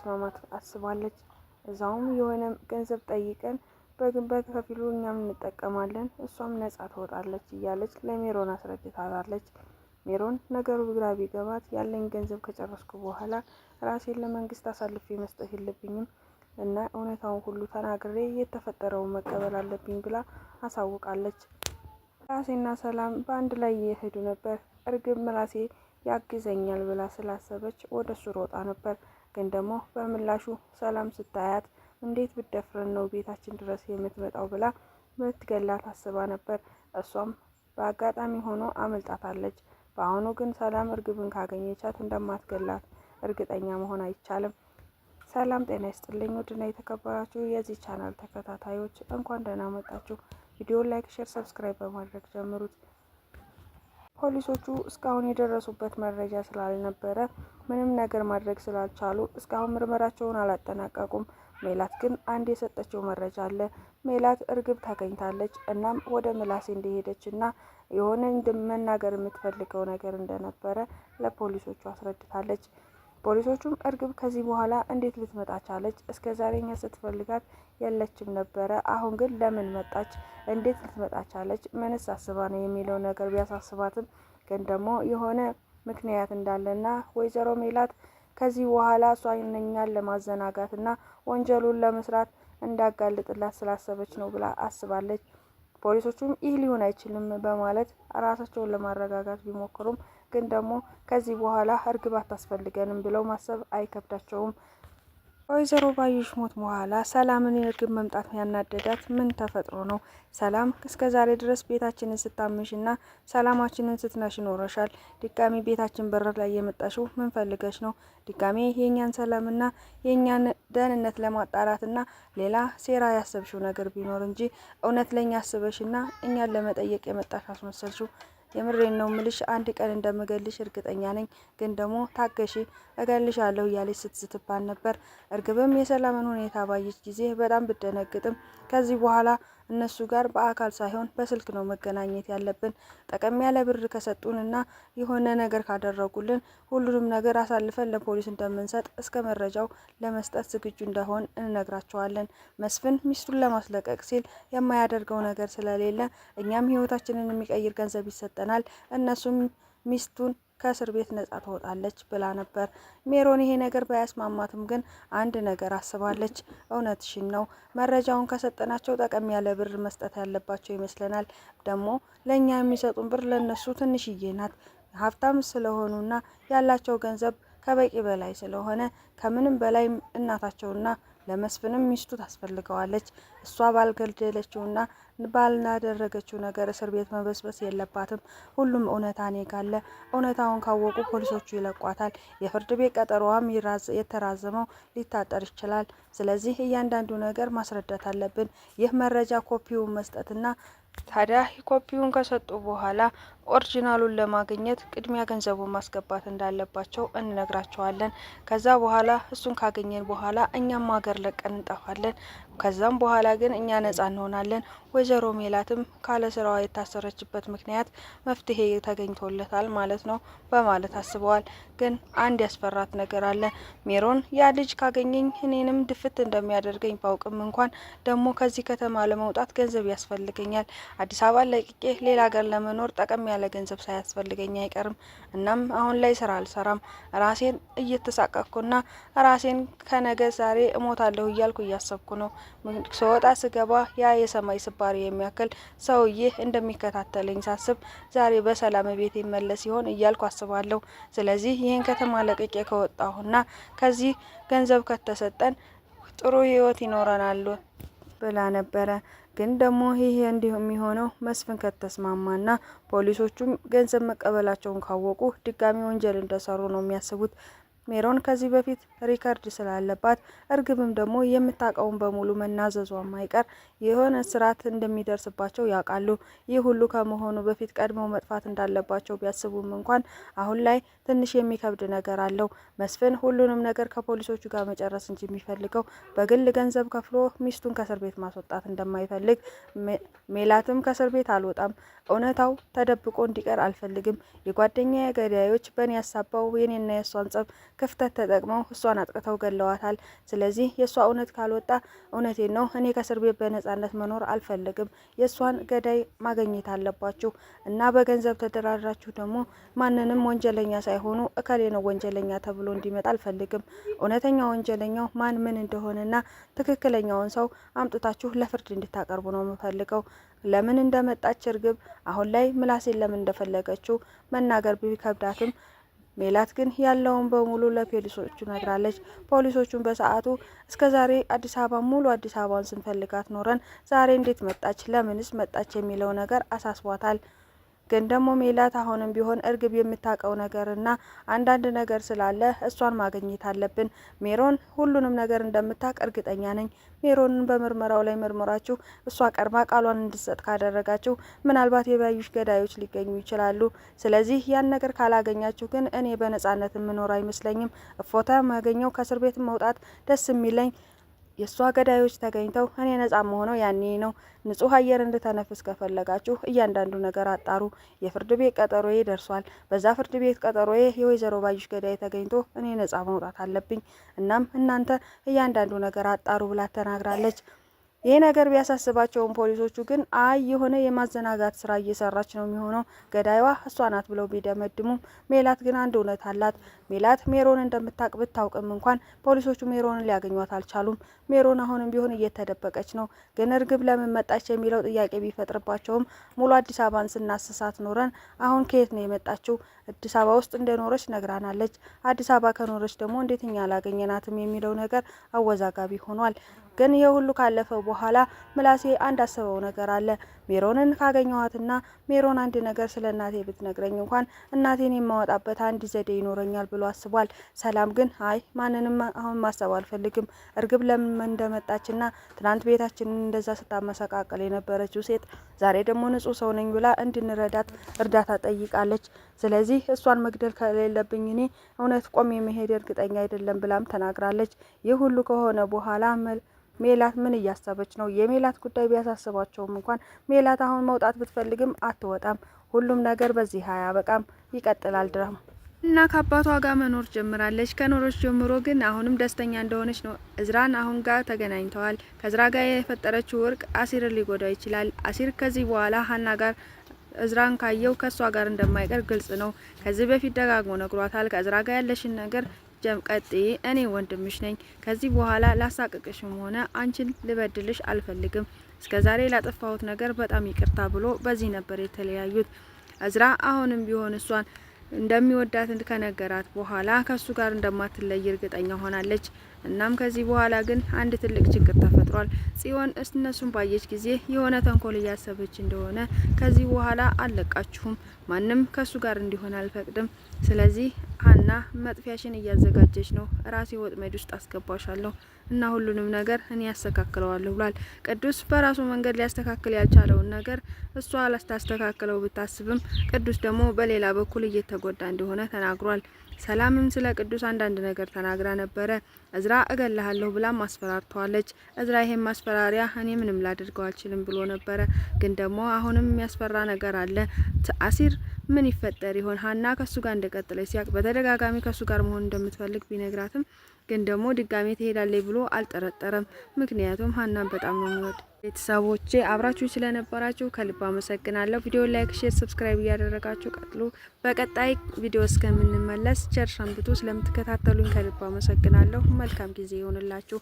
ለማስማማት አስባለች። እዛውም የሆነ ገንዘብ ጠይቀን በከፊሉ እኛም እንጠቀማለን፣ እሷም ነጻ ትወጣለች እያለች ለሜሮን አስረድታታለች። ሜሮን ነገሩ ግራ ቢገባት ያለኝ ገንዘብ ከጨረስኩ በኋላ ራሴን ለመንግስት አሳልፌ መስጠት የለብኝም እና እውነታውን ሁሉ ተናግሬ የተፈጠረውን መቀበል አለብኝ ብላ አሳውቃለች። ራሴና ሰላም በአንድ ላይ እየሄዱ ነበር። እርግብ ራሴ ያግዘኛል ብላ ስላሰበች ወደሱ ሮጣ ነበር። ግን ደግሞ በምላሹ ሰላም ስታያት እንዴት ብደፍረን ነው ቤታችን ድረስ የምትመጣው ብላ ልትገላት አስባ ነበር። እሷም በአጋጣሚ ሆኖ አመልጣታለች። በአሁኑ ግን ሰላም እርግብን ካገኘቻት እንደማትገላት እርግጠኛ መሆን አይቻልም። ሰላም ጤና ይስጥልኝ ውድና የተከበራችሁ የዚህ ቻናል ተከታታዮች እንኳን ደህና መጣችሁ። ቪዲዮ ላይክ፣ ሼር፣ ሰብስክራይብ በማድረግ ጀምሩት። ፖሊሶቹ እስካሁን የደረሱበት መረጃ ስላልነበረ ምንም ነገር ማድረግ ስላልቻሉ እስካሁን ምርመራቸውን አላጠናቀቁም። ሜላት ግን አንድ የሰጠችው መረጃ አለ። ሜላት እርግብ ታገኝታለች። እናም ወደ ምላሴ እንደሄደች እና የሆነ መናገር የምትፈልገው ነገር እንደነበረ ለፖሊሶቹ አስረድታለች። ፖሊሶቹም እርግብ ከዚህ በኋላ እንዴት ልትመጣ ቻለች? እስከ ዛሬኛ ስትፈልጋት የለችም ነበረ። አሁን ግን ለምን መጣች? እንዴት ልትመጣ ቻለች? ምንስ አስባ ነው የሚለው ነገር ቢያሳስባትም ግን ደግሞ የሆነ ምክንያት እንዳለና ወይዘሮ ሜላት ከዚህ በኋላ እሷ እኛን ለማዘናጋት እና ወንጀሉን ለመስራት እንዳጋልጥላት ስላሰበች ነው ብላ አስባለች። ፖሊሶቹም ይህ ሊሆን አይችልም በማለት ራሳቸውን ለማረጋጋት ቢሞክሩም ግን ደግሞ ከዚህ በኋላ እርግብ አታስፈልገንም ብለው ማሰብ አይከብዳቸውም። ወይዘሮ ባዩሽ ሞት በኋላ ሰላምን የእርግብ መምጣት ያናደዳት ምን ተፈጥሮ ነው? ሰላም እስከ ዛሬ ድረስ ቤታችንን ስታምሽና ሰላማችንን ስትነሽ ኖረሻል። ድጋሚ ቤታችን በር ላይ የመጣሽው ምን ፈልገሽ ነው? ድጋሚ የኛን ሰላምና የኛን ደህንነት ለማጣራትና ሌላ ሴራ ያሰብሽው ነገር ቢኖር እንጂ እውነት ለኛ አስበሽና እኛን ለመጠየቅ የመጣሽ አስመሰልሽው። የምሬን ነው ምልሽ፣ አንድ ቀን እንደምገልሽ እርግጠኛ ነኝ። ግን ደግሞ ታገሺ፣ እገልሻለሁ እያለች ስትዝትባል ነበር። እርግብም የሰላምን ሁኔታ ባየች ጊዜ በጣም ብደነግጥም ከዚህ በኋላ እነሱ ጋር በአካል ሳይሆን በስልክ ነው መገናኘት ያለብን። ጠቀም ያለ ብር ከሰጡንና የሆነ ነገር ካደረጉልን ሁሉንም ነገር አሳልፈን ለፖሊስ እንደምንሰጥ እስከ መረጃው ለመስጠት ዝግጁ እንደሆን እንነግራቸዋለን። መስፍን ሚስቱን ለማስለቀቅ ሲል የማያደርገው ነገር ስለሌለ እኛም ህይወታችንን የሚቀይር ገንዘብ ይሰጠናል፣ እነሱም ሚስቱን ከእስር ቤት ነጻ ትወጣለች ብላ ነበር። ሜሮን ይሄ ነገር ባያስማማትም ግን አንድ ነገር አስባለች። እውነትሽን ነው፣ መረጃውን ከሰጠናቸው ጠቀም ያለ ብር መስጠት ያለባቸው ይመስለናል። ደግሞ ለእኛ የሚሰጡን ብር ለነሱ ትንሽዬ ናት። ሀብታም ስለሆኑና ያላቸው ገንዘብ ከበቂ በላይ ስለሆነ ከምንም በላይ እናታቸውና ለመስፍንም ሚስቱ ታስፈልገዋለች። እሷ ባልገደለችውና ባልናደረገችው ነገር እስር ቤት መበስበስ የለባትም። ሁሉም እውነታ እኔ ጋለ። እውነታውን ካወቁ ፖሊሶቹ ይለቋታል። የፍርድ ቤት ቀጠሮዋም የተራዘመው ሊታጠር ይችላል። ስለዚህ እያንዳንዱ ነገር ማስረዳት አለብን። ይህ መረጃ ኮፒውን መስጠትና ታዲያ ኮፒውን ከሰጡ በኋላ ኦሪጂናሉን ለማግኘት ቅድሚያ ገንዘቡን ማስገባት እንዳለባቸው እንነግራቸዋለን። ከዛ በኋላ እሱን ካገኘን በኋላ እኛም ሀገር ለቀን እንጠፋለን። ከዛም በኋላ ግን እኛ ነጻ እንሆናለን። ወይዘሮ ሜላትም ካለ ስራዋ የታሰረችበት ምክንያት መፍትሄ ተገኝቶለታል ማለት ነው በማለት አስበዋል። ግን አንድ ያስፈራት ነገር አለ። ሜሮን ያ ልጅ ካገኘኝ እኔንም ድፍት እንደሚያደርገኝ ባውቅም እንኳን ደግሞ ከዚህ ከተማ ለመውጣት ገንዘብ ያስፈልገኛል። አዲስ አበባ ለቅቄ ሌላ ሀገር ለመኖር ጠቀም ያለ ገንዘብ ሳያስፈልገኝ አይቀርም። እናም አሁን ላይ ስራ አልሰራም። ራሴን እየተሳቀቅኩና ራሴን ከነገ ዛሬ እሞታለሁ እያልኩ እያሰብኩ ነው። ስወጣ ስገባ ያ የሰማይ ስባሪ የሚያክል ሰውዬ እንደሚከታተለኝ ሳስብ ዛሬ በሰላም ቤት ይመለስ ይሆን እያልኩ አስባለሁ። ስለዚህ ይህን ከተማ ለቅቄ ከወጣሁና ከዚህ ገንዘብ ከተሰጠን ጥሩ ህይወት ይኖረናል ብላ ነበረ። ግን ደግሞ ይሄ እንዲሁ የሚሆነው መስፍን ከተስማማና ፖሊሶቹም ገንዘብ መቀበላቸውን ካወቁ ድጋሚ ወንጀል እንደሰሩ ነው የሚያስቡት። ሜሮን ከዚህ በፊት ሪከርድ ስላለባት እርግብም ደግሞ የምታውቀውን በሙሉ መናዘዟ ማይቀር የሆነ ስርዓት እንደሚደርስባቸው ያውቃሉ። ይህ ሁሉ ከመሆኑ በፊት ቀድመው መጥፋት እንዳለባቸው ቢያስቡም እንኳን አሁን ላይ ትንሽ የሚከብድ ነገር አለው። መስፍን ሁሉንም ነገር ከፖሊሶቹ ጋር መጨረስ እንጂ የሚፈልገው በግል ገንዘብ ከፍሎ ሚስቱን ከእስር ቤት ማስወጣት እንደማይፈልግ፣ ሜላትም ከእስር ቤት አልወጣም፣ እውነታው ተደብቆ እንዲቀር አልፈልግም፣ የጓደኛ ገዳዮች በእኔ ያሳባው የኔና የሷን ጸብ ክፍተት ተጠቅመው እሷን አጥቅተው ገለዋታል። ስለዚህ የእሷ እውነት ካልወጣ እውነቴን ነው እኔ ከእስር ቤት በነጻነት መኖር አልፈልግም። የእሷን ገዳይ ማግኘት አለባችሁ እና በገንዘብ ተደራድራችሁ ደግሞ ማንንም ወንጀለኛ ሳይሆኑ እከሌ ነው ወንጀለኛ ተብሎ እንዲመጣ አልፈልግም። እውነተኛ ወንጀለኛው ማን ምን እንደሆነና ትክክለኛውን ሰው አምጥታችሁ ለፍርድ እንድታቀርቡ ነው የምፈልገው። ለምን እንደመጣች እርግብ አሁን ላይ ምላሴን ለምን እንደፈለገችው መናገር ቢከብዳትም ሜላት ግን ያለውን በሙሉ ለፖሊሶቹ ነግራለች። ፖሊሶቹን በሰዓቱ እስከዛሬ አዲስ አበባ ሙሉ አዲስ አበባን ስንፈልጋት ኖረን ዛሬ እንዴት መጣች ለምንስ መጣች የሚለው ነገር አሳስቧታል። ግን ደግሞ ሜላት አሁንም ቢሆን እርግብ የምታውቀው ነገርና አንዳንድ ነገር ስላለ እሷን ማግኘት አለብን። ሜሮን ሁሉንም ነገር እንደምታውቅ እርግጠኛ ነኝ። ሜሮንን በምርመራው ላይ መርመራችሁ እሷ ቀርባ ቃሏን እንድትሰጥ ካደረጋችሁ ምናልባት የባዩሽ ገዳዮች ሊገኙ ይችላሉ። ስለዚህ ያን ነገር ካላገኛችሁ ግን እኔ በነጻነት የምኖር አይመስለኝም። እፎታ ማገኘው ከእስር ቤት መውጣት ደስ የሚለኝ የእሷ ገዳዮች ተገኝተው እኔ ነጻ መሆነው ያኔ ነው። ንጹህ አየር እንድተነፍስ ከፈለጋችሁ እያንዳንዱ ነገር አጣሩ። የፍርድ ቤት ቀጠሮዬ ደርሷል። በዛ ፍርድ ቤት ቀጠሮዬ የወይዘሮ ባዩሽ ገዳይ ተገኝቶ እኔ ነጻ መውጣት አለብኝ። እናም እናንተ እያንዳንዱ ነገር አጣሩ ብላ ተናግራለች። ይህ ነገር ቢያሳስባቸውም ፖሊሶቹ ግን አይ የሆነ የማዘናጋት ስራ እየሰራች ነው የሚሆነው ገዳይዋ እሷ ናት ብለው ቢደመድሙም ሜላት ግን አንድ እውነት አላት። ሜላት ሜሮን እንደምታውቅ ብታውቅም እንኳን ፖሊሶቹ ሜሮንን ሊያገኟት አልቻሉም። ሜሮን አሁንም ቢሆን እየተደበቀች ነው። ግን እርግብ ለምን መጣች የሚለው ጥያቄ ቢፈጥርባቸውም ሙሉ አዲስ አበባን ስናስሳት ኖረን አሁን ከየት ነው የመጣችው? አዲስ አበባ ውስጥ እንደኖረች ነግራናለች። አዲስ አበባ ከኖረች ደግሞ እንዴት እኛ አላገኘናትም የሚለው ነገር አወዛጋቢ ሆኗል። ግን የሁሉ ካለፈው በኋላ ምላሴ አንድ አስበው ነገር አለ። ሜሮንን ካገኘኋትና ሜሮን አንድ ነገር ስለ እናቴ ብትነግረኝ እንኳን እናቴን የማወጣበት አንድ ዘዴ ይኖረኛል ብሎ አስቧል። ሰላም ግን አይ ማንንም አሁን ማሰብ አልፈልግም። እርግብ ለምን እንደመጣችና ትናንት ቤታችንን እንደዛ ስታመሰቃቀል የነበረችው ሴት ዛሬ ደግሞ ንጹህ ሰው ነኝ ብላ እንድንረዳት እርዳታ ጠይቃለች። ስለዚህ እሷን መግደል ከሌለብኝ እኔ እውነት ቆሜ መሄድ እርግጠኛ አይደለም ብላም ተናግራለች። ይህ ሁሉ ከሆነ በኋላ ሜላት ምን እያሰበች ነው? የሜላት ጉዳይ ቢያሳስባቸውም እንኳን ሜላት አሁን መውጣት ብትፈልግም አትወጣም። ሁሉም ነገር በዚህ አያበቃም፣ ይቀጥላል ድራማ እና ከአባቷ ጋር መኖር ጀምራለች። ከኖሮች ጀምሮ ግን አሁንም ደስተኛ እንደሆነች ነው። እዝራን አሁን ጋር ተገናኝተዋል። ከእዝራ ጋር የፈጠረችው እርቅ አሲርን ሊጎዳው ይችላል። አሲር ከዚህ በኋላ ሀና ጋር እዝራን ካየው ከሷ ጋር እንደማይቀር ግልጽ ነው። ከዚህ በፊት ደጋግሞ ነግሯታል። ከእዝራ ጋር ያለሽን ነገር ጀምቀጤ እኔ ወንድምሽ ነኝ። ከዚህ በኋላ ላሳቅቅሽም ሆነ አንቺን ልበድልሽ አልፈልግም። እስከዛሬ ላጠፋሁት ነገር በጣም ይቅርታ ብሎ በዚህ ነበር የተለያዩት። እዝራ አሁንም ቢሆን እሷን እንደሚወዳት ከነገራት በኋላ ከሱ ጋር እንደማትለይ እርግጠኛ ሆናለች። እናም ከዚህ በኋላ ግን አንድ ትልቅ ችግር ተፈጥሯል። ጽዮን እነሱን ባየች ጊዜ የሆነ ተንኮል እያሰበች እንደሆነ ከዚህ በኋላ አለቃችሁም ማንም ከሱ ጋር እንዲሆን አልፈቅድም። ስለዚህ ሀና መጥፊያሽን እያዘጋጀች ነው። ራሴ ወጥመድ ውስጥ አስገባሻለሁ እና ሁሉንም ነገር እኔ ያስተካክለዋለሁ ብሏል። ቅዱስ በራሱ መንገድ ሊያስተካክል ያልቻለውን ነገር እሷ ላስተካክለው ብታስብም ቅዱስ ደግሞ በሌላ በኩል እየተጎዳ እንደሆነ ተናግሯል። ሰላምም ስለ ቅዱስ አንዳንድ ነገር ተናግራ ነበረ። እዝራ እገልሃለሁ ብላ ማስፈራርተዋለች። እዝራ ይሄን ማስፈራሪያ እኔ ምንም ላደርገው አልችልም ብሎ ነበረ። ግን ደግሞ አሁንም የሚያስፈራ ነገር አለ። አሲር ምን ይፈጠር ይሆን? ሀና ከሱ ጋር እንደቀጠለች ሲያቅ በተደጋጋሚ ከሱ ጋር መሆን እንደምትፈልግ ቢነግራትም ግን ደግሞ ድጋሜ ትሄዳለች ብሎ አልጠረጠረም። ምክንያቱም ሀናን በጣም ነው የሚወድ። ቤተሰቦቼ አብራችሁ ስለነበራችሁ ከልብ አመሰግናለሁ። ቪዲዮ ላይክ፣ ሼር፣ ሰብስክራይብ እያደረጋችሁ ቀጥሉ። በቀጣይ ቪዲዮ እስከምንመለስ ቸር ሰንብቱ። ስለምትከታተሉኝ ከልብ አመሰግናለሁ። መልካም ጊዜ ይሆንላችሁ።